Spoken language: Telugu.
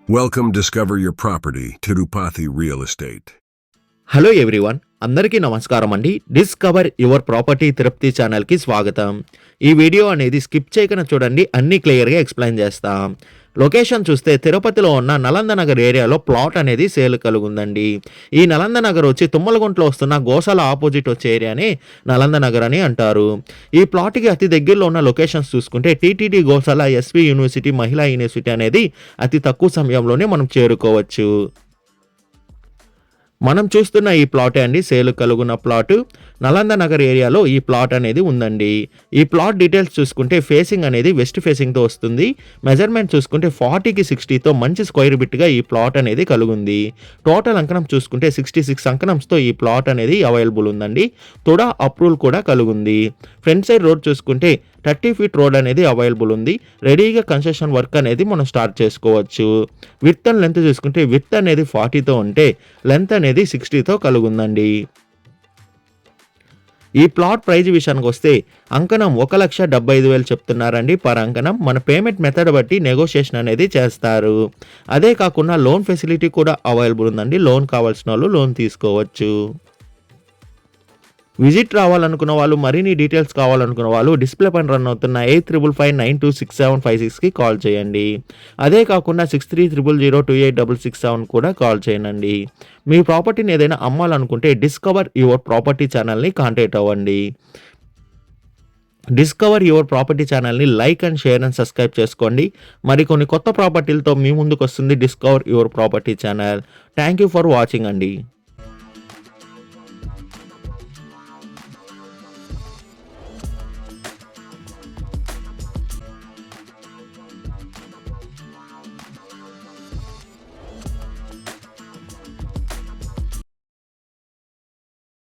Welcome Discover Your Property Tirupati Real Estate. Hello everyone, అందరికీ నమస్కారం అండి. డిస్కవర్ యువర్ ప్రాపర్టీ తిరుపతి ఛానల్కి స్వాగతం. ఈ వీడియో అనేది స్కిప్ చేయకుండా చూడండి, అన్ని క్లియర్గా ఎక్స్ప్లెయిన్ చేస్తాం. లొకేషన్ చూస్తే తిరుపతిలో ఉన్న నలంద నగర్ ఏరియాలో ప్లాట్ అనేది సేల్ కలుగుందండి. ఈ నలంద నగర్ వచ్చి తుమ్మలగుంటలో వస్తున్న గోశాల ఆపోజిట్ వచ్చే ఏరియాని నలంద నగర్ అని అంటారు. ఈ ప్లాట్కి అతి దగ్గరలో ఉన్న లొకేషన్స్ చూసుకుంటే టీటీడీ గోశాల, ఎస్వి యూనివర్సిటీ, మహిళా యూనివర్సిటీ అనేది అతి తక్కువ సమయంలోనే మనం చేరుకోవచ్చు. మనం చూస్తున్న ఈ ప్లాటే అండి సేల్ కలుగున్న ప్లాట్. నలంద నగర్ ఏరియాలో ఈ ప్లాట్ అనేది ఉందండి. ఈ ప్లాట్ డీటెయిల్స్ చూసుకుంటే ఫేసింగ్ అనేది వెస్ట్ ఫేసింగ్తో వస్తుంది. మెజర్మెంట్ చూసుకుంటే 40కి 60తో మంచి స్క్వేర్ బిట్గా ఈ ప్లాట్ అనేది కలుగుంది. టోటల్ అంకణం చూసుకుంటే 66 అంకణంస్తో ఈ ప్లాట్ అనేది అవైలబుల్ ఉందండి. తుడా అప్రూవల్ కూడా కలుగుంది. ఫ్రంట్ సైడ్ రోడ్ చూసుకుంటే 30 ఫీట్ రోడ్ అనేది అవైలబుల్ ఉంది. రెడీగా కన్స్ట్రక్షన్ వర్క్ అనేది మనం స్టార్ట్ చేసుకోవచ్చు. విడ్త్ అండ్ లెంత్ చూసుకుంటే విడ్త్ అనేది 40తో ఉంటే లెంత్ అనేది 60తో కలుగుందండి. ఈ ప్లాట్ ప్రైజ్ విషయానికి వస్తే అంకణం 1,75,000 చెప్తున్నారండి పర్ అంకణం. మన పేమెంట్ మెథడ్ బట్టి నెగోషియేషన్ అనేది చేస్తారు. అదే కాకుండా లోన్ ఫెసిలిటీ కూడా అవైలబుల్ ఉందండి. లోన్ కావాల్సిన వాళ్ళు లోన్ తీసుకోవచ్చు. విజిట్ రావాలనుకున్న వాళ్ళు, మరిన్ని డీటెయిల్స్ కావాలనుకున్న వాళ్ళు డిస్ప్లే పైన రన్ అవుతున్న 8555926756కి కాల్ చేయండి. అదే కాకుండా 6300028667 కూడా కాల్ చేయండి. మీ ప్రాపర్టీని ఏదైనా అమ్మాలనుకుంటే డిస్కవర్ యువర్ ప్రాపర్టీ ఛానల్ని కాంటాక్ట్ అవ్వండి. డిస్కవర్ యువర్ ప్రాపర్టీ ఛానల్ని like and share and subscribe చేసుకోండి. మరికొన్ని కొత్త ప్రాపర్టీలతో మీ ముందుకు వస్తుంది discover your property channel. Thank you for watching అండి.